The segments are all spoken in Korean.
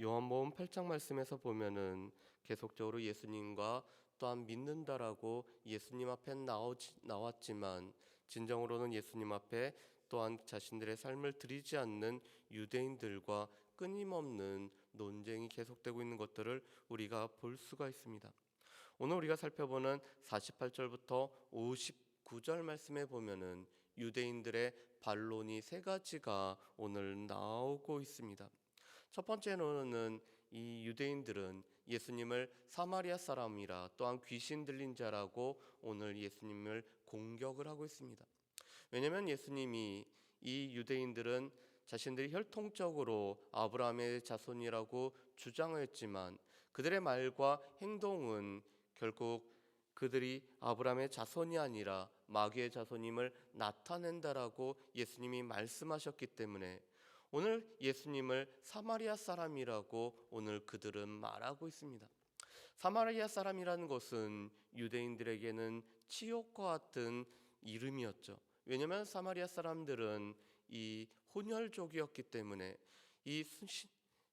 요한복음 8장 말씀에서 보면은 계속적으로 예수님과 또한 믿는다라고 예수님 앞에 나왔지만 진정으로는 예수님 앞에 또한 자신들의 삶을 드리지 않는 유대인들과 끊임없는 논쟁이 계속되고 있는 것들을 우리가 볼 수가 있습니다. 오늘 우리가 살펴보는 48절부터 59절 말씀에 보면은 유대인들의 반론이 세 가지가 오늘 나오고 있습니다. 첫 번째로는 이 유대인들은 예수님을 사마리아 사람이라 또한 귀신 들린 자라고 오늘 예수님을 공격을 하고 있습니다. 왜냐하면 예수님이 이 유대인들은 자신들이 혈통적으로 아브라함의 자손이라고 주장했지만 그들의 말과 행동은 결국 그들이 아브라함의 자손이 아니라 마귀의 자손임을 나타낸다라고 예수님이 말씀하셨기 때문에 오늘 예수님을 사마리아 사람이라고 오늘 그들은 말하고 있습니다. 사마리아 사람이라는 것은 유대인들에게는 치욕과 같은 이름이었죠. 왜냐하면 사마리아 사람들은 이 혼혈족이었기 때문에 이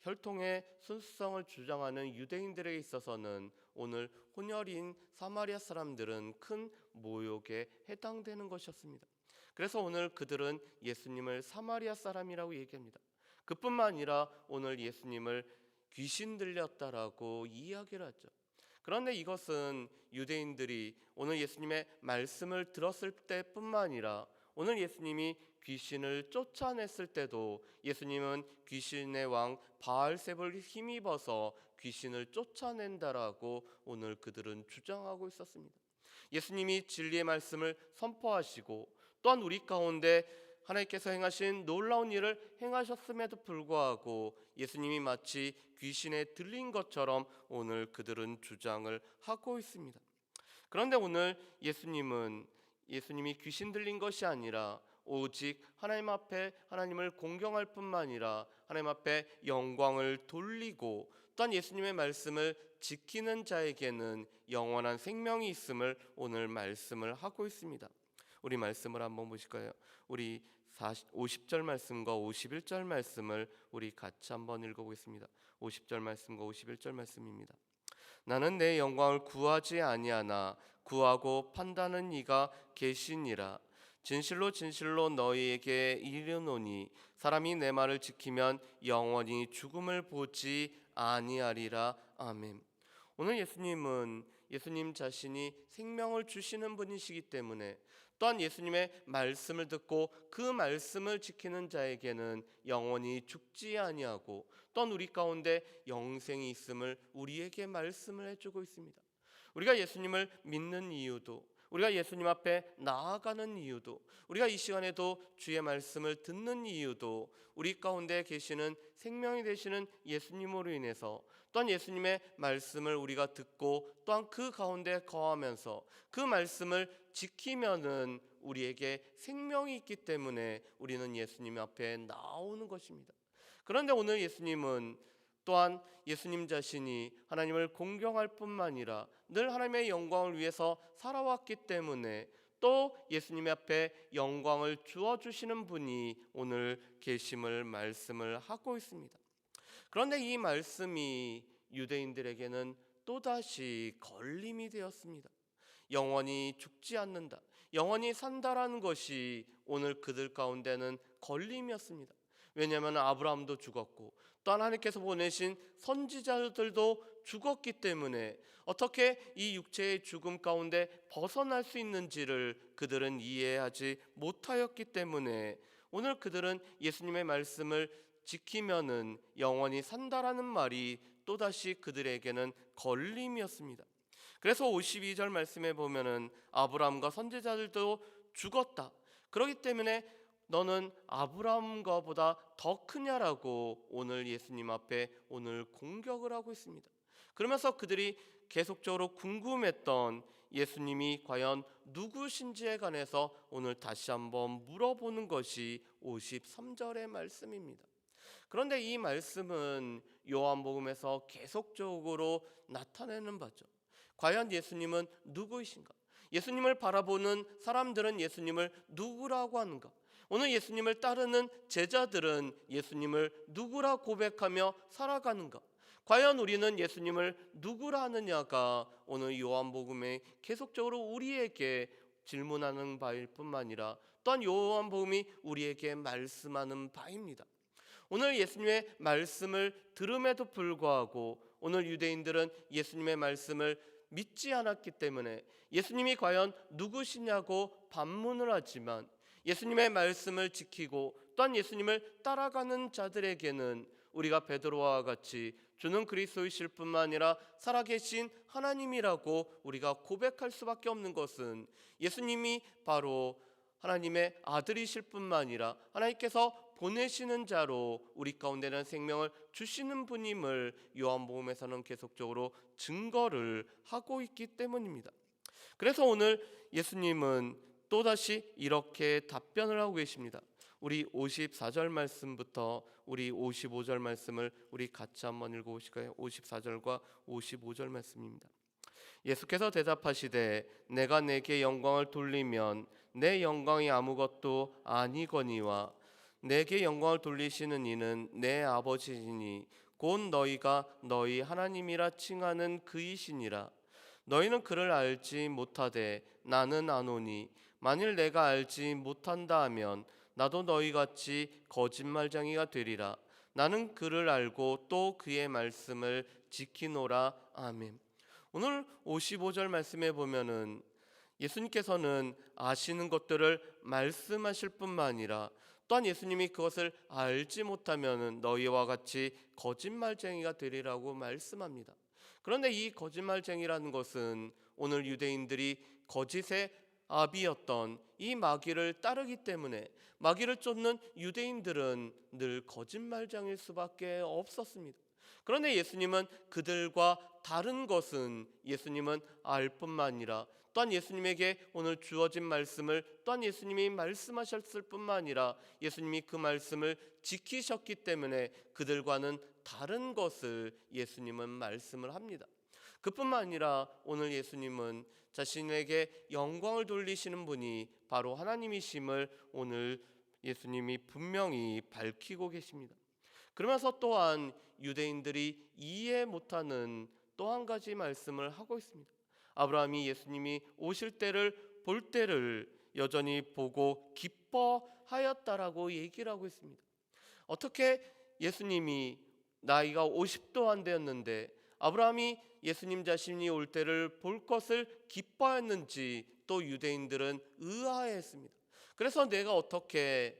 혈통의 순수성을 주장하는 유대인들에게 있어서는 오늘 혼혈인 사마리아 사람들은 큰 모욕에 해당되는 것이었습니다. 그래서 오늘 그들은 예수님을 사마리아 사람이라고 얘기합니다. 그뿐만 아니라 오늘 예수님을 귀신 들렸다라고 이야기를 하죠. 그런데 이것은 유대인들이 오늘 예수님의 말씀을 들었을 때뿐만 아니라 오늘 예수님이 귀신을 쫓아냈을 때도 예수님은 귀신의 왕 바알세불을 힘입어서 귀신을 쫓아낸다라고 오늘 그들은 주장하고 있었습니다. 예수님이 진리의 말씀을 선포하시고 또한 우리 가운데 하나님께서 행하신 놀라운 일을 행하셨음에도 불구하고 예수님이 마치 귀신에 들린 것처럼 오늘 그들은 주장을 하고 있습니다. 그런데 오늘 예수님이 귀신 들린 것이 아니라 오직 하나님 앞에 하나님을 공경할 뿐만 아니라 하나님 앞에 영광을 돌리고 또한 예수님의 말씀을 지키는 자에게는 영원한 생명이 있음을 오늘 말씀을 하고 있습니다. 우리 말씀을 한번 보실까요? 우리 50절 말씀과 51절 말씀을 우리 같이 한번 읽어보겠습니다. 50절 말씀과 51절 말씀입니다. 나는 내 영광을 구하지 아니하나 구하고 판다는 이가 계시니라. 진실로 진실로 너희에게 이르노니 사람이 내 말을 지키면 영원히 죽음을 보지 아니하리라. 아멘. 오늘 예수님은 예수님 자신이 생명을 주시는 분이시기 때문에 또한 예수님의 말씀을 듣고 그 말씀을 지키는 자에게는 영원히 죽지 아니하고 또한 우리 가운데 영생이 있음을 우리에게 말씀을 해주고 있습니다. 우리가 예수님을 믿는 이유도, 우리가 예수님 앞에 나아가는 이유도, 우리가 이 시간에도 주의 말씀을 듣는 이유도 우리 가운데 계시는 생명이 되시는 예수님으로 인해서 또한 예수님의 말씀을 우리가 듣고 또한 그 가운데 거하면서 그 말씀을 지키면은 우리에게 생명이 있기 때문에 우리는 예수님 앞에 나오는 것입니다. 그런데 오늘 예수님은 또한 예수님 자신이 하나님을 공경할 뿐만 아니라 늘 하나님의 영광을 위해서 살아왔기 때문에 또 예수님 앞에 영광을 주어주시는 분이 오늘 계심을 말씀을 하고 있습니다. 그런데 이 말씀이 유대인들에게는 또다시 걸림이 되었습니다. 영원히 죽지 않는다, 영원히 산다라는 것이 오늘 그들 가운데는 걸림이었습니다. 왜냐하면 아브라함도 죽었고 또 하나님께서 보내신 선지자들도 죽었기 때문에 어떻게 이 육체의 죽음 가운데 벗어날 수 있는지를 그들은 이해하지 못하였기 때문에 오늘 그들은 예수님의 말씀을 지키면은 영원히 산다라는 말이 또다시 그들에게는 걸림이었습니다. 그래서 52절 말씀에 보면은 아브라함과 선지자들도 죽었다, 그렇기 때문에 너는 아브라함과 보다 더 크냐라고 오늘 예수님 앞에 오늘 공격을 하고 있습니다. 그러면서 그들이 계속적으로 궁금했던 예수님이 과연 누구신지에 관해서 오늘 다시 한번 물어보는 것이 53절의 말씀입니다. 그런데 이 말씀은 요한복음에서 계속적으로 나타내는 바죠. 과연 예수님은 누구이신가? 예수님을 바라보는 사람들은 예수님을 누구라고 하는가? 오늘 예수님을 따르는 제자들은 예수님을 누구라 고백하며 살아가는가? 과연 우리는 예수님을 누구라 하느냐가 오늘 요한복음에 계속적으로 우리에게 질문하는 바일 뿐만 아니라 또한 요한복음이 우리에게 말씀하는 바입니다. 오늘 예수님의 말씀을 들음에도 불구하고 오늘 유대인들은 예수님의 말씀을 믿지 않았기 때문에 예수님이 과연 누구시냐고 반문을 하지만 예수님의 말씀을 지키고 또한 예수님을 따라가는 자들에게는 우리가 베드로와 같이 주는 그리스도이실 뿐만 아니라 살아계신 하나님이라고 우리가 고백할 수밖에 없는 것은 예수님이 바로 하나님의 아들이실 뿐만 아니라 하나님께서 보내시는 자로 우리 가운데는 생명을 주시는 분임을 요한복음에서는 계속적으로 증거를 하고 있기 때문입니다. 그래서 오늘 예수님은 또다시 이렇게 답변을 하고 계십니다. 우리 54절 말씀부터 우리 55절 말씀을 우리 같이 한번 읽어보실까요? 54절과 55절 말씀입니다. 예수께서 대답하시되 내가 내게 영광을 돌리면 내 영광이 아무것도 아니거니와 내게 영광을 돌리시는 이는 내 아버지이니 곧 너희가 너희 하나님이라 칭하는 그이시니라. 너희는 그를 알지 못하되 나는 아노니 만일 내가 알지 못한다 하면 나도 너희같이 거짓말쟁이가 되리라. 나는 그를 알고 또 그의 말씀을 지키노라. 아멘. 오늘 55절 말씀에 보면은 예수님께서는 아시는 것들을 말씀하실 뿐만 아니라 또한 예수님이 그것을 알지 못하면 너희와 같이 거짓말쟁이가 되리라고 말씀합니다. 그런데 이 거짓말쟁이라는 것은 오늘 유대인들이 거짓의 아비였던 이 마귀를 따르기 때문에 마귀를 쫓는 유대인들은 늘 거짓말쟁이일 수밖에 없었습니다. 그런데 예수님은 그들과 다른 것은 예수님은 알 뿐만 아니라 또한 예수님에게 오늘 주어진 말씀을 또한 예수님이 말씀하셨을 뿐만 아니라 예수님이 그 말씀을 지키셨기 때문에 그들과는 다른 것을 예수님은 말씀을 합니다. 그뿐만 아니라 오늘 예수님은 자신에게 영광을 돌리시는 분이 바로 하나님이심을 오늘 예수님이 분명히 밝히고 계십니다. 그러면서 또한 유대인들이 이해 못하는 또 한 가지 말씀을 하고 있습니다. 아브라함이 예수님이 오실 때를 볼 때를 여전히 보고 기뻐하였다라고 얘기를 하고 있습니다. 어떻게 예수님이 나이가 50도 안 되었는데 아브라함이 예수님 자신이 올 때를 볼 것을 기뻐했는지 또 유대인들은 의아해했습니다. 그래서 내가 어떻게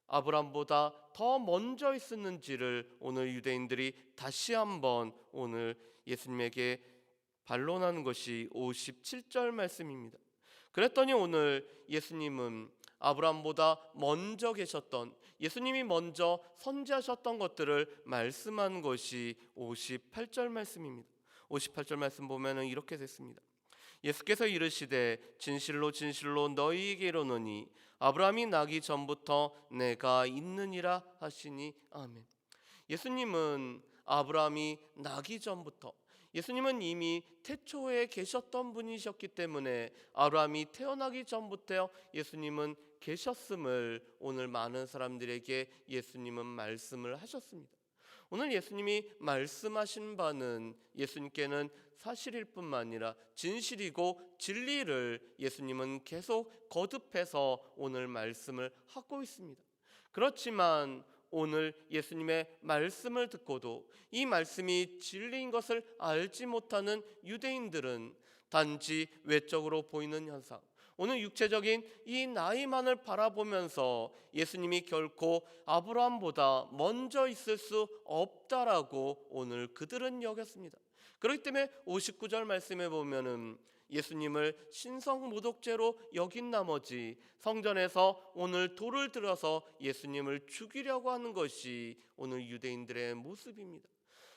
아브라함보다 더 먼저 있었는지를 오늘 유대인들이 다시 한번 오늘 예수님에게 반론하는 것이 57절 말씀입니다. 그랬더니 오늘 예수님은 아브라함보다 먼저 계셨던 예수님이 먼저 선지하셨던 것들을 말씀한 것이 58절 말씀입니다. 58절 말씀 보면은 이렇게 됐습니다. 예수께서 이르시되 진실로 진실로 너희에게 이르노니 아브라함이 나기 전부터 내가 있느니라 하시니. 아멘. 예수님은 아브라함이 나기 전부터 예수님은 이미 태초에 계셨던 분이셨기 때문에 아브라함이 태어나기 전부터 예수님은 계셨음을 오늘 많은 사람들에게 예수님은 말씀을 하셨습니다. 오늘 예수님이 말씀하신 바는 예수님께는 사실일 뿐만 아니라 진실이고 진리를 예수님은 계속 거듭해서 오늘 말씀을 하고 있습니다. 그렇지만 오늘 예수님의 말씀을 듣고도 이 말씀이 진리인 것을 알지 못하는 유대인들은 단지 외적으로 보이는 현상, 오늘 육체적인 이 나이만을 바라보면서 예수님이 결코 아브라함보다 먼저 있을 수 없다라고 오늘 그들은 여겼습니다. 그렇기 때문에 59절 말씀에 보면은 예수님을 신성모독죄로 여긴 나머지 성전에서 오늘 돌을 들어서 예수님을 죽이려고 하는 것이 오늘 유대인들의 모습입니다.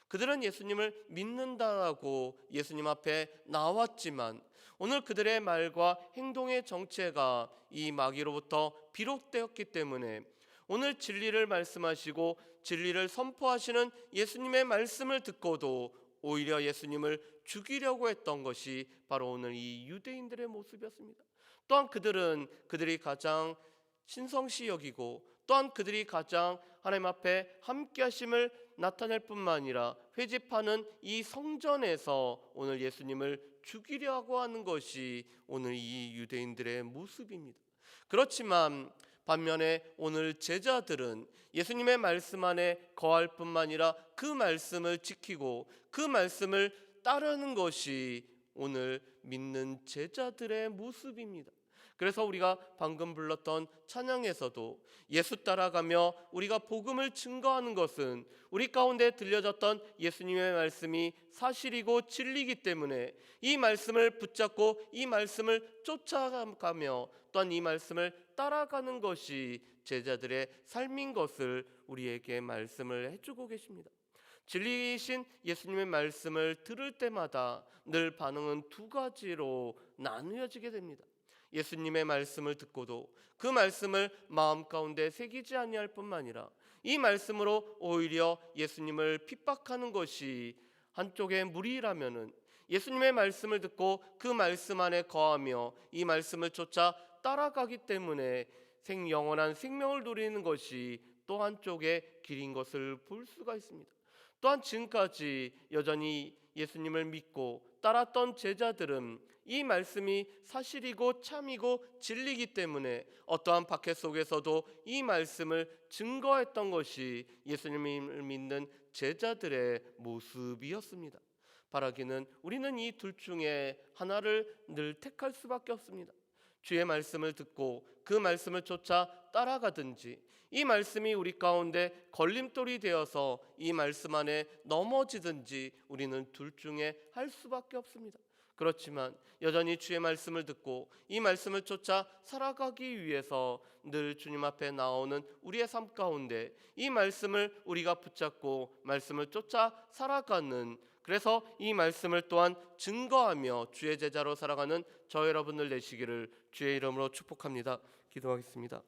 그들은 예수님을 믿는다라고 예수님 앞에 나왔지만 오늘 그들의 말과 행동의 정체가 이 마귀로부터 비롯되었기 때문에 오늘 진리를 말씀하시고 진리를 선포하시는 예수님의 말씀을 듣고도 오히려 예수님을 죽이려고 했던 것이 바로 오늘 이 유대인들의 모습이었습니다. 또한 그들이 가장 신성시 여기고 또한 그들이 가장 하나님 앞에 함께 하심을 나타낼 뿐만 아니라 회집하는 이 성전에서 오늘 예수님을 죽이려고 하는 것이 오늘 이 유대인들의 모습입니다. 그렇지만 반면에 오늘 제자들은 예수님의 말씀 안에 거할 뿐만 아니라 그 말씀을 지키고 그 말씀을 따르는 것이 오늘 믿는 제자들의 모습입니다. 그래서 우리가 방금 불렀던 찬양에서도 예수 따라가며 우리가 복음을 증거하는 것은 우리 가운데 들려졌던 예수님의 말씀이 사실이고 진리이기 때문에 이 말씀을 붙잡고 이 말씀을 쫓아가며 또한 이 말씀을 따라가는 것이 제자들의 삶인 것을 우리에게 말씀을 해주고 계십니다. 진리이신 예수님의 말씀을 들을 때마다 늘 반응은 두 가지로 나누어지게 됩니다. 예수님의 말씀을 듣고도 그 말씀을 마음 가운데 새기지 아니할 뿐만 아니라 이 말씀으로 오히려 예수님을 핍박하는 것이 한쪽의 무리라면은 예수님의 말씀을 듣고 그 말씀 안에 거하며 이 말씀을 쫓아 따라가기 때문에 영원한 생명을 누리는 것이 또 한쪽의 길인 것을 볼 수가 있습니다. 또한 지금까지 여전히 예수님을 믿고 따랐던 제자들은 이 말씀이 사실이고 참이고 진리이기 때문에 어떠한 박해 속에서도 이 말씀을 증거했던 것이 예수님을 믿는 제자들의 모습이었습니다. 바라기는 우리는 이 둘 중에 하나를 늘 택할 수밖에 없습니다. 주의 말씀을 듣고 그 말씀을 쫓아 따라가든지 이 말씀이 우리 가운데 걸림돌이 되어서 이 말씀 안에 넘어지든지 우리는 둘 중에 할 수밖에 없습니다. 그렇지만 여전히 주의 말씀을 듣고 이 말씀을 쫓아 살아가기 위해서 늘 주님 앞에 나오는 우리의 삶 가운데 이 말씀을 우리가 붙잡고 말씀을 쫓아 살아가는, 그래서 이 말씀을 또한 증거하며 주의 제자로 살아가는 저 여러분들 되시기를 주의 이름으로 축복합니다. 기도하겠습니다.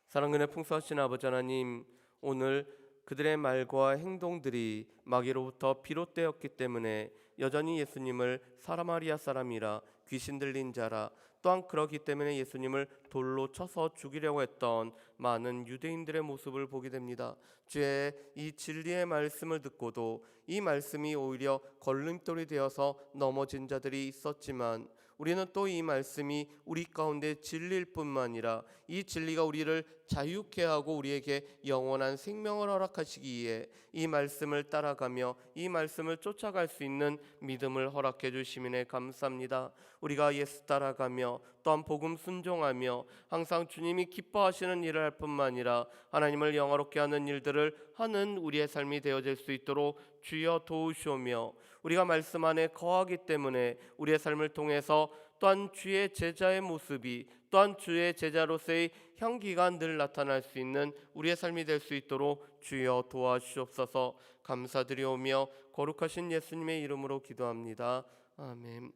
사랑은혜 풍성하신 아버지 하나님, 오늘 그들의 말과 행동들이 마귀로부터 비롯되었기 때문에 여전히 예수님을 사마리아 사람이라 귀신 들린 자라, 또한 그렇기 때문에 예수님을 돌로 쳐서 죽이려고 했던 많은 유대인들의 모습을 보게 됩니다. 주의 이 진리의 말씀을 듣고도 이 말씀이 오히려 걸림돌이 되어서 넘어진 자들이 있었지만 우리는 또 이 말씀이 우리 가운데 진리일 뿐만 아니라 이 진리가 우리를 자유케 하고 우리에게 영원한 생명을 허락하시기에 이 말씀을 따라가며 이 말씀을 쫓아갈 수 있는 믿음을 허락해 주시미에 감사합니다. 우리가 예수 따라가며 또한 복음 순종하며 항상 주님이 기뻐하시는 일을 할 뿐만 아니라 하나님을 영화롭게 하는 일들을 하는 우리의 삶이 되어질 수 있도록 주여 도우시오며, 우리가 말씀 안에 거하기 때문에 우리의 삶을 통해서 또한 주의 제자의 모습이 또한 주의 제자로서의 향기가 늘 나타날 수 있는 우리의 삶이 될 수 있도록 주여 도와주시옵소서. 감사드리오며 거룩하신 예수님의 이름으로 기도합니다. 아멘.